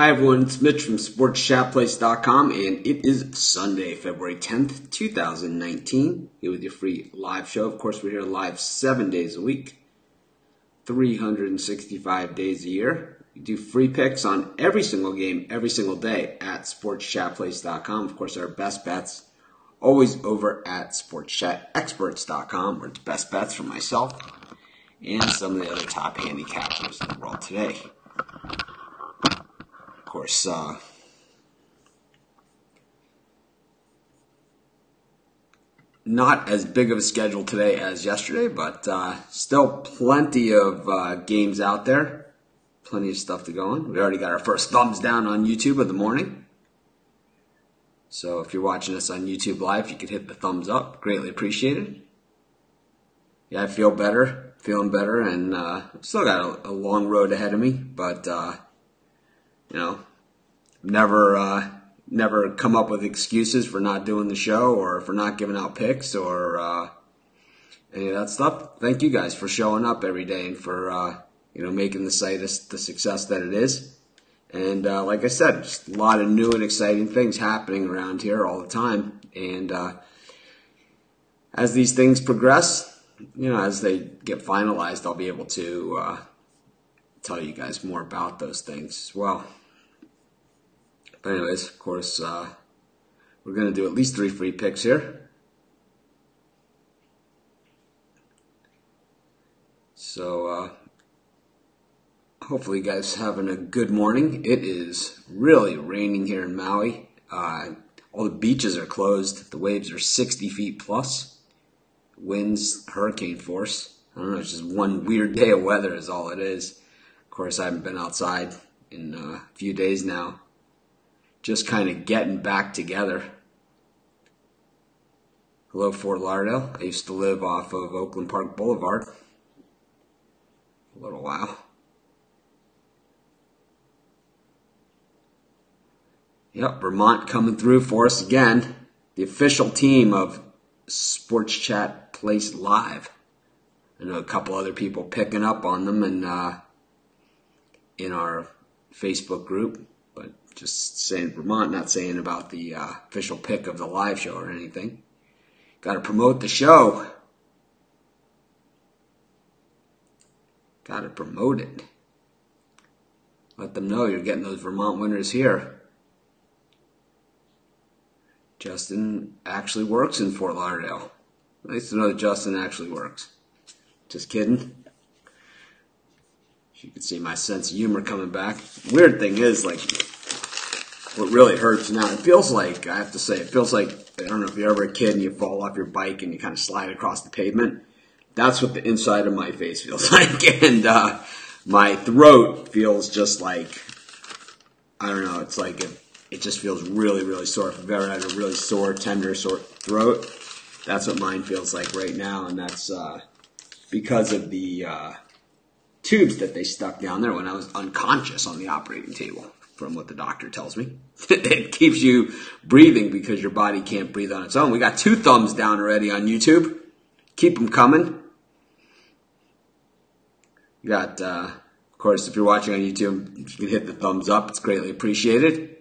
Hi everyone, it's Mitch from SportsChatPlace.com, and it is Sunday, February 10th, 2019, here with your free live show. Of course, we're here live 7 days a week, 365 days a year. We do free picks on every single game, every single day at SportsChatPlace.com. Of course, our best bets always over at SportsChatExperts.com, where it's best bets from myself and some of the other top handicappers in the world today. Of course, not as big of a schedule today as yesterday, but still plenty of games out there. Plenty of stuff to go on. We already got our first thumbs down on YouTube of the morning. So if you're watching us on YouTube Live, you could hit the thumbs up. Greatly appreciated. Yeah, I feel better. Feeling better, and still got a long road ahead of me, but never come up with excuses for not doing the show or for not giving out picks or any of that stuff. Thank you guys for showing up every day and for making the site the success that it is. And like I said, just a lot of new and exciting things happening around here all the time. And as these things progress, as they get finalized, I'll be able to tell you guys more about those things as well. But anyways, of course, we're going to do at least 3 free picks here. So hopefully you guys having a good morning. It is really raining here in Maui. All the beaches are closed. The waves are 60 feet plus. Winds, hurricane force. I don't know, it's just one weird day of weather is all it is. Of course, I haven't been outside in a few days now. Just kind of getting back together. Hello, Fort Lauderdale. I used to live off of Oakland Park Boulevard for a little while. Yep, Vermont coming through for us again. The official team of Sports Chat Place Live. I know a couple other people picking up on them and in our Facebook group. But just saying Vermont, not saying about the official pick of the live show or anything. Got to promote the show. Got to promote it. Let them know you're getting those Vermont winners here. Justin actually works in Fort Lauderdale. Nice to know that Justin actually works. Just kidding. You can see my sense of humor coming back. Weird thing is, like, what really hurts now, it feels like, I have to say, I don't know if you're ever a kid and you fall off your bike and you kind of slide across the pavement. That's what the inside of my face feels like. And my throat feels just like, I don't know, it's like it just feels really, really sore. If you've ever had a really sore, tender, sore throat, that's what mine feels like right now. And that's because of the tubes that they stuck down there when I was unconscious on the operating table, from what the doctor tells me. It keeps you breathing because your body can't breathe on its own. We got 2 thumbs down already on YouTube. Keep them coming. You got, of course, if you're watching on YouTube, you can hit the thumbs up. It's greatly appreciated.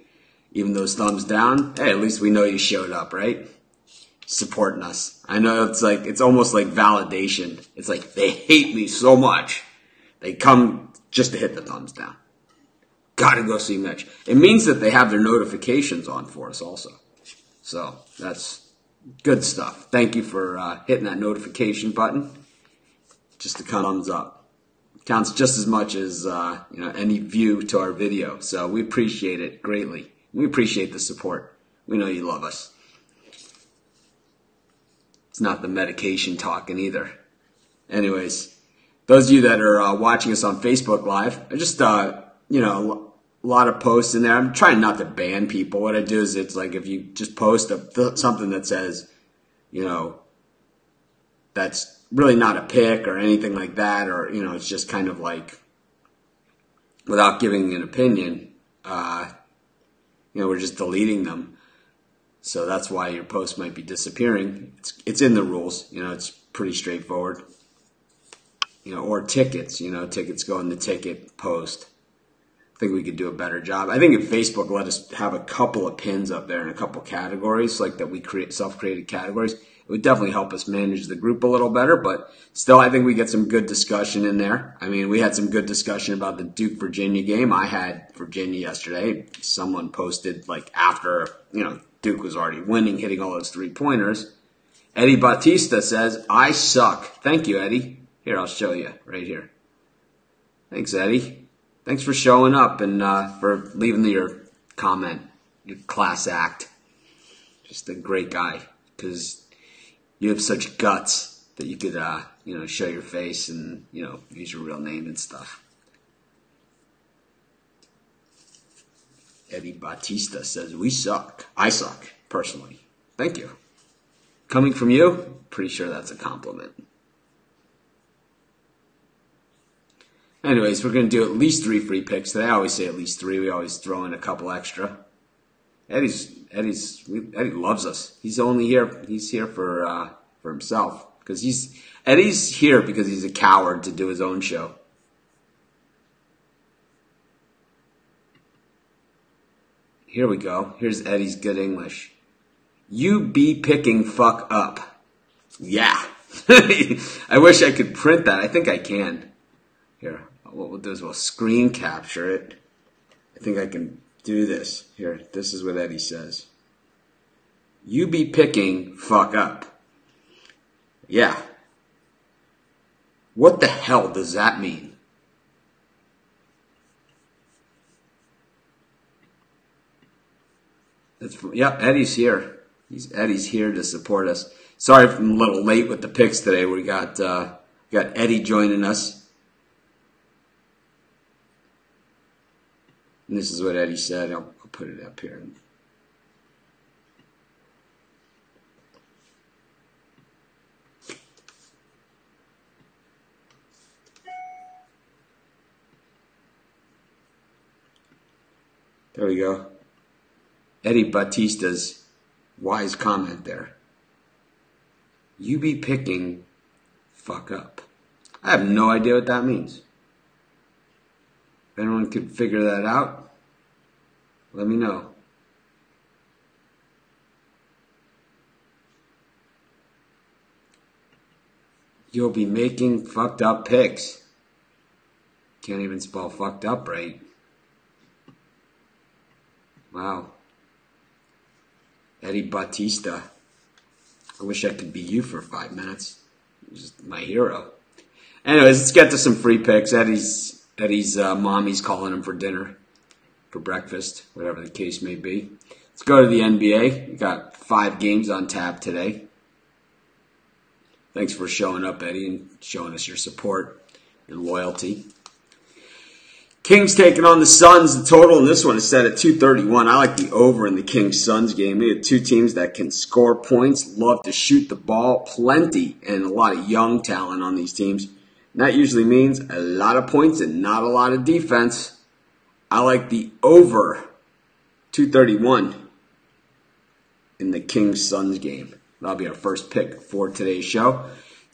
Even those thumbs down, hey, at least we know you showed up, right? Supporting us. I know it's almost like validation. It's like they hate me so much. They come just to hit the thumbs down. Gotta go see Mitch. It means that they have their notifications on for us also. So that's good stuff. Thank you for hitting that notification button. Just a thumbs up. Counts just as much as any view to our video. So we appreciate it greatly. We appreciate the support. We know you love us. It's not the medication talking either. Anyways, those of you that are watching us on Facebook Live, I just, a lot of posts in there. I'm trying not to ban people. What I do is it's like if you just post something that says, that's really not a pick or anything like that, or, it's just kind of like without giving an opinion, we're just deleting them. So that's why your post might be disappearing. It's in the rules. It's pretty straightforward. Or tickets. Tickets go in the ticket post. think we could do a better job. I think if Facebook let us have a couple of pins up there in a couple categories, like that we create self-created categories, it would definitely help us manage the group a little better. But still, I think we get some good discussion in there. I mean, we had some good discussion about the Duke-Virginia game. I had Virginia yesterday. Someone posted like after, Duke was already winning, hitting all those three-pointers. Eddie Bautista says, I suck. Thank you, Eddie. Here, I'll show you right here. Thanks, Eddie. Thanks for showing up and for leaving your comment, your class act. Just a great guy because you have such guts that you could, show your face and, use your real name and stuff. Eddie Bautista says, we suck. I suck, personally. Thank you. Coming from you, pretty sure that's a compliment. Anyways, we're going to do at least 3 free picks today. I always say at least 3. We always throw in a couple extra. Eddie loves us. He's here for himself. Because Eddie's here because he's a coward to do his own show. Here we go. Here's Eddie's good English. You be picking fuck up. Yeah. I wish I could print that. I think I can. Here, what we'll do is we'll screen capture it. I think I can do this. Here, this is what Eddie says. You be picking fuck up. Yeah. What the hell does that mean? Yep, Eddie's here. Eddie's here to support us. Sorry if I'm a little late with the picks today. We got Eddie joining us. And this is what Eddie said. I'll put it up here. There we go. Eddie Bautista's wise comment there. You be picking fuck up. I have no idea what that means. If anyone could figure that out, let me know. You'll be making fucked up picks. Can't even spell fucked up right. Wow. Eddie Bautista. I wish I could be you for 5 minutes. You're just my hero. Anyways, let's get to some free picks. Eddie's mommy's calling him for dinner, for breakfast, whatever the case may be. Let's go to the NBA. We got 5 games on tap today. Thanks for showing up, Eddie, and showing us your support and loyalty. Kings taking on the Suns. The total in this one is set at 231. I like the over in the Kings-Suns game. We have 2 teams that can score points, love to shoot the ball, plenty, and a lot of young talent on these teams. And that usually means a lot of points and not a lot of defense. I like the over 231 in the Kings-Suns game. That'll be our first pick for today's show.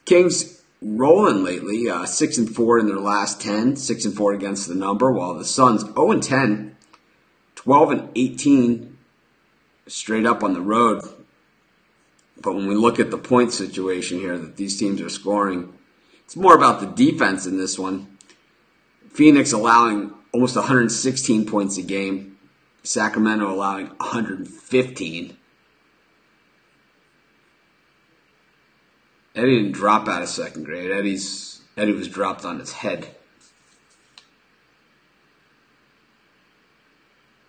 Kings rolling lately, 6-4 in their last 10, 6-4 against the number, while the Suns 0-10, 12-18 straight up on the road. But when we look at the point situation here that these teams are scoring, it's more about the defense in this one. Phoenix allowing almost 116 points a game, Sacramento allowing 115. Eddie didn't drop out of second grade. Eddie was dropped on his head.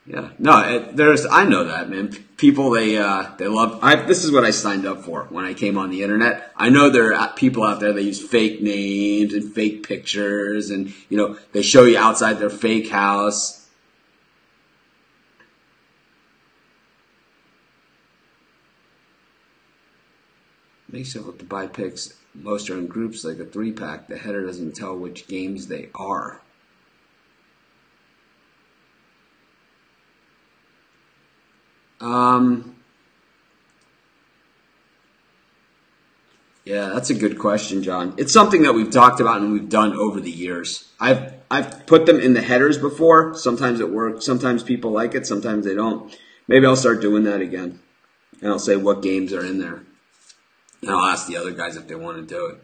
Yeah, no, I know that, man. People they love. This is what I signed up for when I came on the internet. I know there are people out there that use fake names and fake pictures, and they show you outside their fake house. Makes it look to buy picks. Most are in groups like a 3-pack. The header doesn't tell which games they are. Yeah, that's a good question, John. It's something that we've talked about and we've done over the years. I've put them in the headers before. Sometimes it works. Sometimes people like it. Sometimes they don't. Maybe I'll start doing that again. And I'll say what games are in there. And I'll ask the other guys if they want to do it.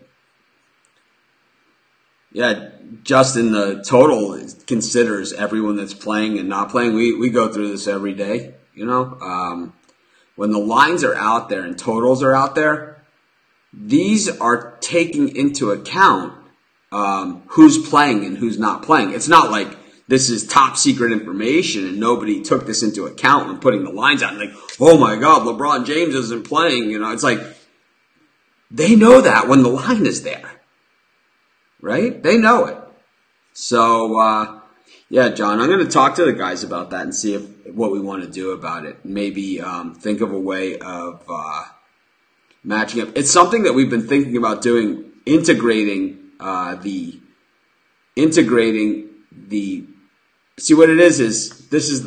Yeah, Justin, the total considers everyone that's playing and not playing. We go through this every day, you know. When the lines are out there and totals are out there, these are taking into account who's playing and who's not playing. It's not like this is top secret information and nobody took this into account when putting the lines out. Like, oh my God, LeBron James isn't playing. You know, it's like they know that when the line is there, right? They know it. So, yeah, John, I'm going to talk to the guys about that and see what we want to do about it. Maybe think of a way of matching up. It's something that we've been thinking about doing, integrating the. See what it is this is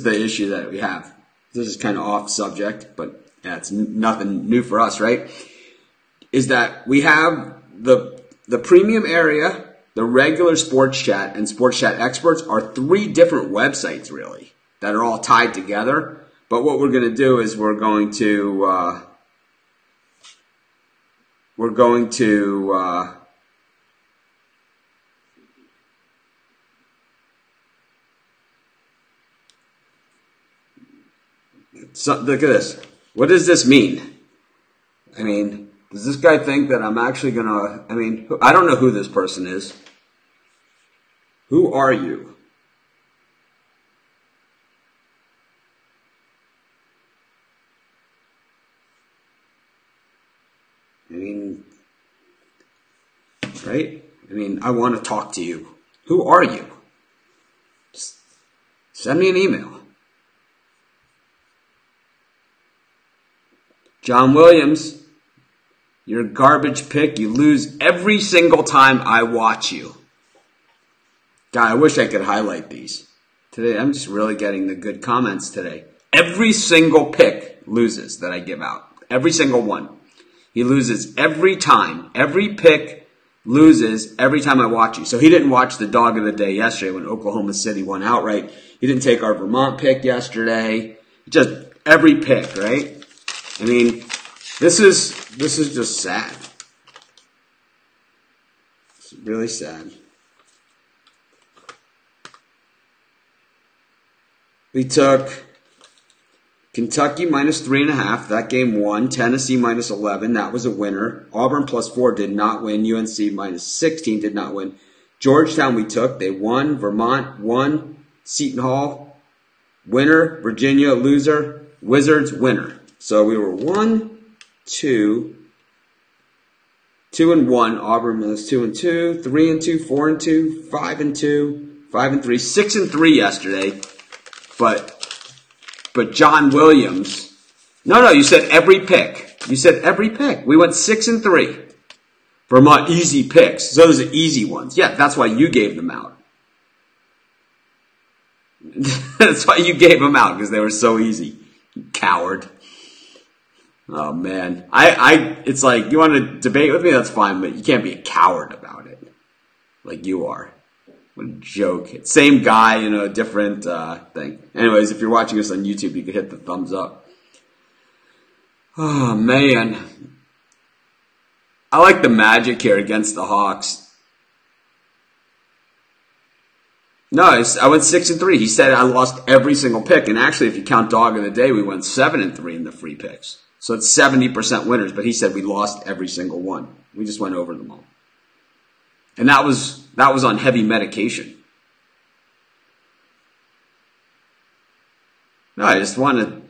the issue that we have. This is kind of off subject, but yeah, it's nothing new for us, right? Is that we have the premium area, the regular sports chat, and sports chat experts are 3 different websites really that are all tied together. But what we're going to do is we're going to so look at this. What does this mean? I mean, does this guy think that I'm actually going to... I mean, I don't know who this person is. Who are you? I mean, right? I mean, I want to talk to you. Who are you? Just send me an email. John Williams, you're a garbage pick. You lose every single time I watch you. God, I wish I could highlight these. Today, I'm just really getting the good comments today. Every single pick loses that I give out. Every single one. He loses every time. Every pick loses every time I watch you. So he didn't watch the dog of the day yesterday when Oklahoma City won outright. He didn't take our Vermont pick yesterday. Just every pick, right? I mean, this is just sad. It's really sad. We took Kentucky minus 3.5. That game won. Tennessee minus 11. That was a winner. Auburn plus 4 did not win. UNC minus 16 did not win. Georgetown we took. They won. Vermont won. Seton Hall winner. Virginia loser. Wizards winner. So we were 1, 2, 2 and 1. Auburn was 2 and 2, 3 and 2, 4 and 2, 5 and 2, 5 and 3, 6 and 3 yesterday. But John Williams. No, you said every pick. You said every pick. We went 6 and 3. Vermont easy picks. So those are easy ones. Yeah, that's why you gave them out. That's why you gave them out, because they were so easy. You coward. Oh man, it's like, you want to debate with me? That's fine, but you can't be a coward about it, like you are. What a joke! It's same guy, different thing. Anyways, if you're watching us on YouTube, you can hit the thumbs up. Oh man, I like the Magic here against the Hawks. No, I went 6 and 3. He said I lost every single pick, and actually, if you count dog of the day, we went 7 and 3 in the free picks. So it's 70% winners, but he said we lost every single one. We just went over them all. And that was on heavy medication. No, I just wanted...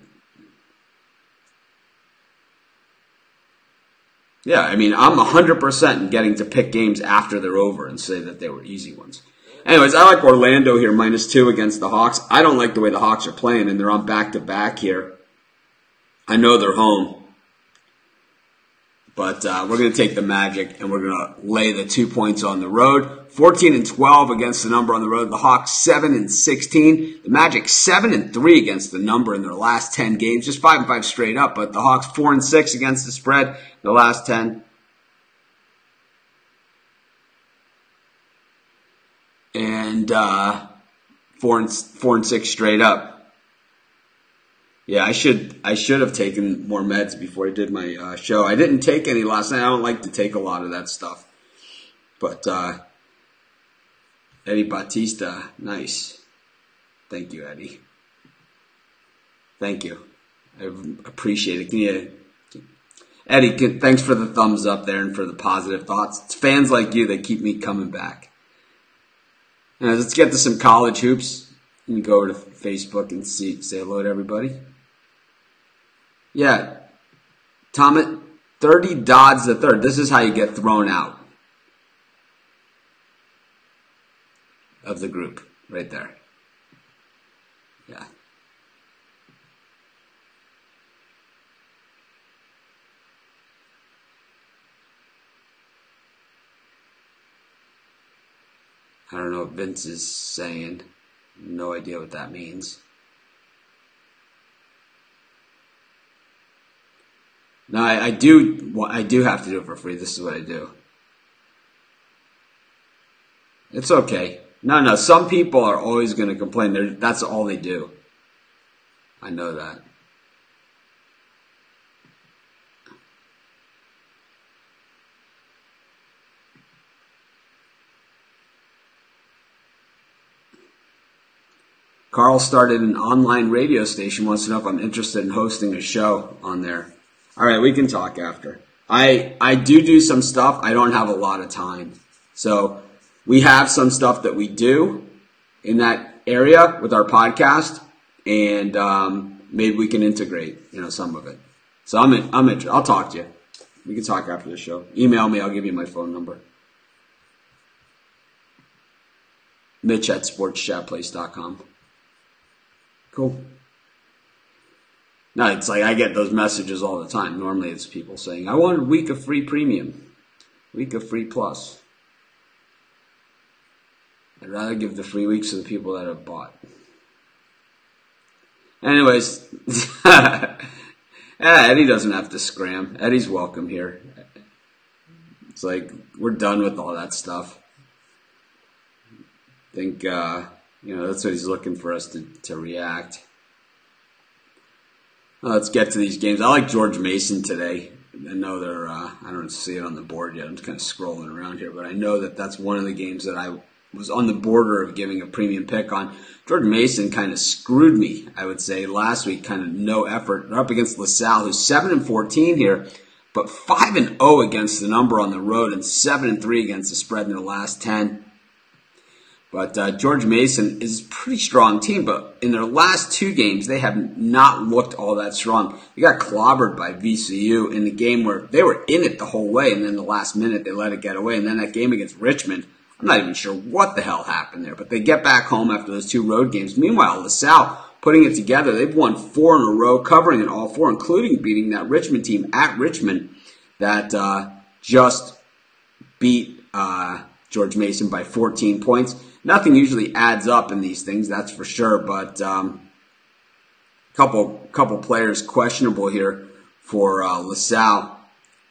Yeah, I mean, I'm 100% in getting to pick games after they're over and say that they were easy ones. Anyways, I like Orlando here, minus 2 against the Hawks. I don't like the way the Hawks are playing, and they're on back-to-back here. I know they're home, but we're going to take the Magic, and we're going to lay the 2 points on the road. 14 and 12 against the number on the road. The Hawks 7 and 16. The Magic 7 and 3 against the number in their last 10 games, just 5 and 5 straight up. But the Hawks 4 and 6 against the spread in the last 10. and 4-6 straight up. Yeah, I should have taken more meds before I did my show. I didn't take any last night. I don't like to take a lot of that stuff. But Eddie Bautista, nice. Thank you, Eddie. Thank you. I appreciate it. Can you, Eddie, thanks for the thumbs up there and for the positive thoughts. It's fans like you that keep me coming back. Now, let's get to some college hoops. Let me go over to Facebook and say hello to everybody. Yeah, Thomas, 30 Dodds the third. This is how you get thrown out of the group, right there. Yeah. I don't know what Vince is saying. No idea what that means. No, I do have to do it for free. This is what I do. It's okay. No. Some people are always going to complain. That's all they do. I know that. Carl started an online radio station. Wants to know if I'm interested in hosting a show on there. All right, we can talk after. I do some stuff. I don't have a lot of time. So we have some stuff that we do in that area with our podcast, and maybe we can integrate, some of it. So I'm interested. I'll talk to you. We can talk after the show. Email me. I'll give you my phone number. Mitch@sportschatplace.com. Cool. No, it's like I get those messages all the time. Normally it's people saying, I want a week of free premium, week of free plus. I'd rather give the free weeks to the people that have bought. Anyways, Eddie doesn't have to scram. Eddie's welcome here. It's like we're done with all that stuff. I think, that's what he's looking for us to react. Let's get to these games. I like George Mason today. I know they're, I don't see it on the board yet. I'm just kind of scrolling around here, but I know that that's one of the games that I was on the border of giving a premium pick on. George Mason kind of screwed me, I would say, last week. Kind of no effort. They're up against LaSalle, who's 7-14 here, but 5-0 against the number on the road and 7-3 against the spread in their last 10. But George Mason is a pretty strong team, but in their last two games, they have not looked all that strong. They got clobbered by VCU in the game where they were in it the whole way, and then the last minute they let it get away. And then that game against Richmond, I'm not even sure what the hell happened there, but they get back home after those two road games. Meanwhile, LaSalle putting it together. They've won 4 in a row, covering it all 4, including beating that Richmond team at Richmond that just beat George Mason by 14 points. Nothing usually adds up in these things, that's for sure. But couple players questionable here for LaSalle,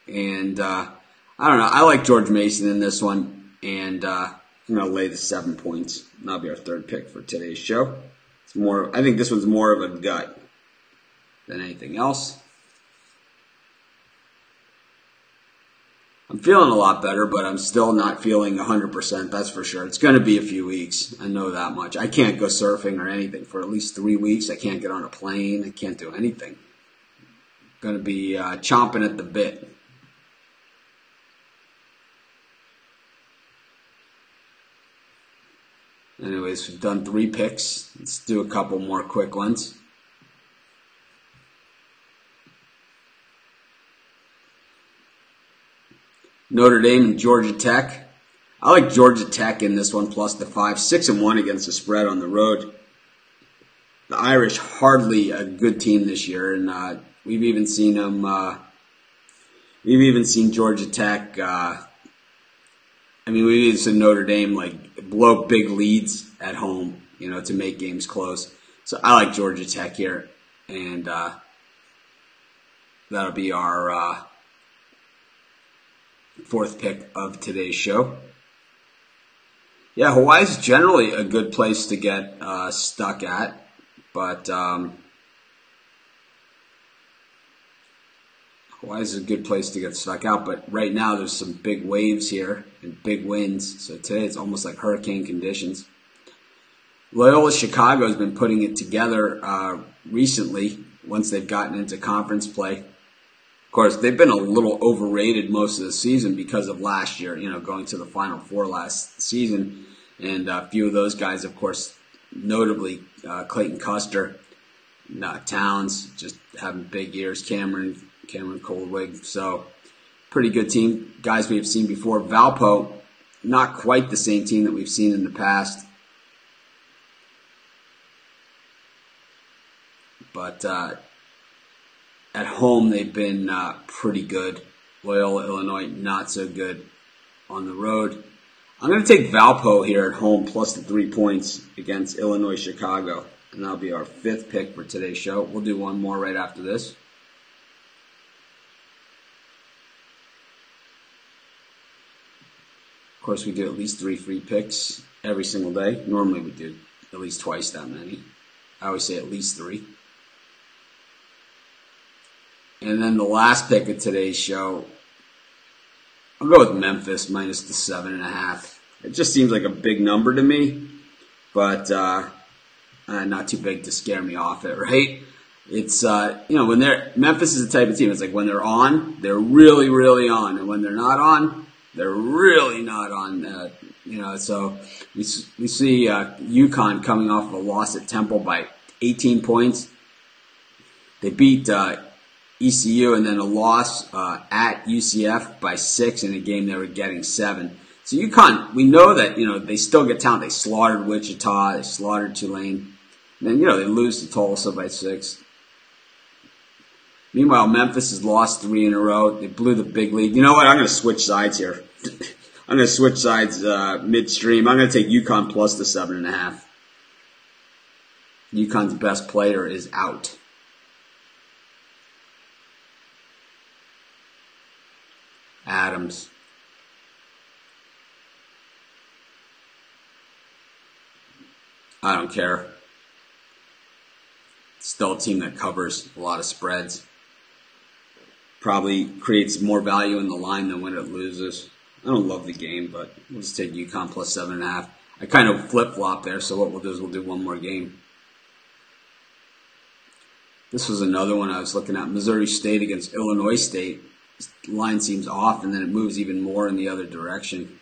and I don't know. I like George Mason in this one, and I'm gonna lay the 7 points. And that'll be our third pick for today's show. I think this one's more of a gut than anything else. I'm feeling a lot better, but I'm still not feeling 100%, that's for sure. It's going to be a few weeks. I know that much. I can't go surfing or anything for at least 3 weeks. I can't get on a plane. I can't do anything. I'm going to be chomping at the bit. Anyways, we've done 3 picks. Let's do a couple more quick ones. Notre Dame and Georgia Tech. I like Georgia Tech in this one plus the 5. 6-1 against the spread on the road. The Irish hardly a good team this year, and we've even seen them. We've even seen Georgia Tech. We've even seen Notre Dame blow big leads at home, to make games close. So I like Georgia Tech here, and that'll be our 4th pick of today's show. Yeah, Hawaii's generally a good place to get stuck at, but Hawaii's a good place to get stuck out. But right now there's some big waves here and big winds, so today it's almost like hurricane conditions. Loyola Chicago has been putting it together recently once they've gotten into conference play. Of course, they've been a little overrated most of the season because of last year, going to the Final Four last season. And a few of those guys, of course, notably Clayton Custer, Towns, just having big years, Cameron Coldwig. So, pretty good team. Guys we've seen before. Valpo, not quite the same team that we've seen in the past. But at home, they've been pretty good. Loyola, Illinois, not so good on the road. I'm going to take Valpo here at home plus the 3 points against Illinois Chicago. And that'll be our 5th pick for today's show. We'll do one more right after this. Of course, we do at least 3 free picks every single day. Normally we do at least twice that many. I always say at least 3. And then the last pick of today's show, I'll go with Memphis minus the 7.5. It just seems like a big number to me, but not too big to scare me off it, right? It's when Memphis is the type of team. It's like when they're on, they're really, really on, and when they're not on, they're really not on. So we see UConn coming off of a loss at Temple by 18 points. They beat ECU, and then a loss at UCF by 6 in a game they were getting 7. So UConn, we know that they still get talent. They slaughtered Wichita, they slaughtered Tulane, and then they lose to Tulsa by 6. Meanwhile, Memphis has lost 3 in a row. They blew the big lead. You know what? I'm going to switch sides here. I'm going to switch sides midstream. I'm going to take UConn plus the 7.5. UConn's best player is out. Adams. I don't care. Still a team that covers a lot of spreads. Probably creates more value in the line than when it loses. I don't love the game, but we'll just take UConn plus 7.5. I kind of flip-flop there, so what we'll do is we'll do one more game. This was another one I was looking at. Missouri State against Illinois State. The line seems off, and then it moves even more in the other direction.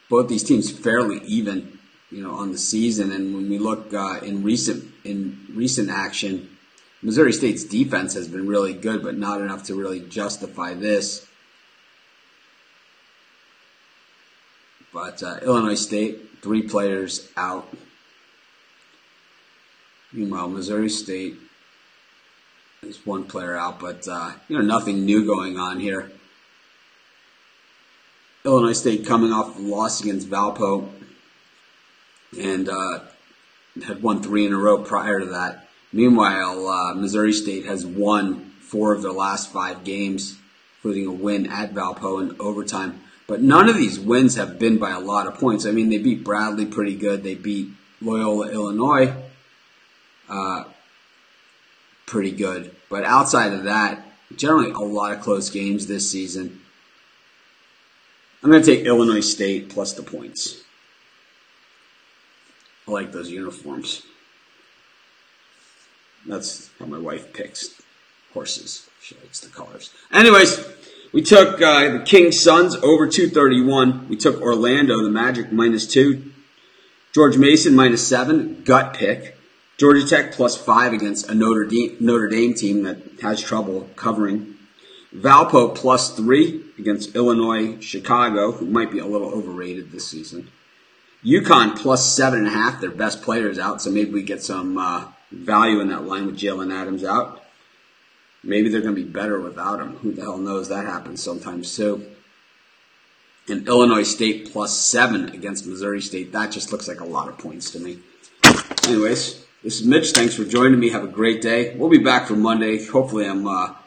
Both these teams fairly even, on the season. And when we look in recent action, Missouri State's defense has been really good, but not enough to really justify this. But Illinois State, 3 players out. Meanwhile, Missouri State, there's 1 player out, but nothing new going on here. Illinois State coming off a loss against Valpo and had won 3 in a row prior to that. Meanwhile, Missouri State has won 4 of their last 5 games, including a win at Valpo in overtime. But none of these wins have been by a lot of points. I mean, they beat Bradley pretty good. They beat Loyola, Illinois pretty good. But outside of that, generally a lot of close games this season. I'm going to take Illinois State plus the points. I like those uniforms. That's how my wife picks horses. She likes the colors. Anyways, we took the Kings Suns over 231. We took Orlando, the Magic, -2. George Mason, -7. Gut pick. Georgia Tech +5 against a Notre Dame team that has trouble covering. Valpo +3 against Illinois Chicago, who might be a little overrated this season. UConn +7.5. Their best players out, so maybe we get some value in that line with Jalen Adams out. Maybe they're going to be better without him. Who the hell knows? That happens sometimes too. And Illinois State +7 against Missouri State. That just looks like a lot of points to me. Anyways, this is Mitch. Thanks for joining me. Have a great day. We'll be back for Monday. Hopefully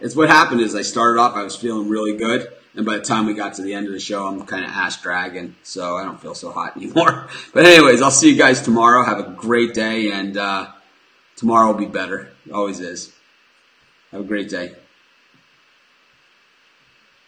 it's what happened is I started off, I was feeling really good. And by the time we got to the end of the show, I'm kind of ass dragging, so I don't feel so hot anymore. But anyways, I'll see you guys tomorrow. Have a great day, and tomorrow will be better. It always is. Have a great day.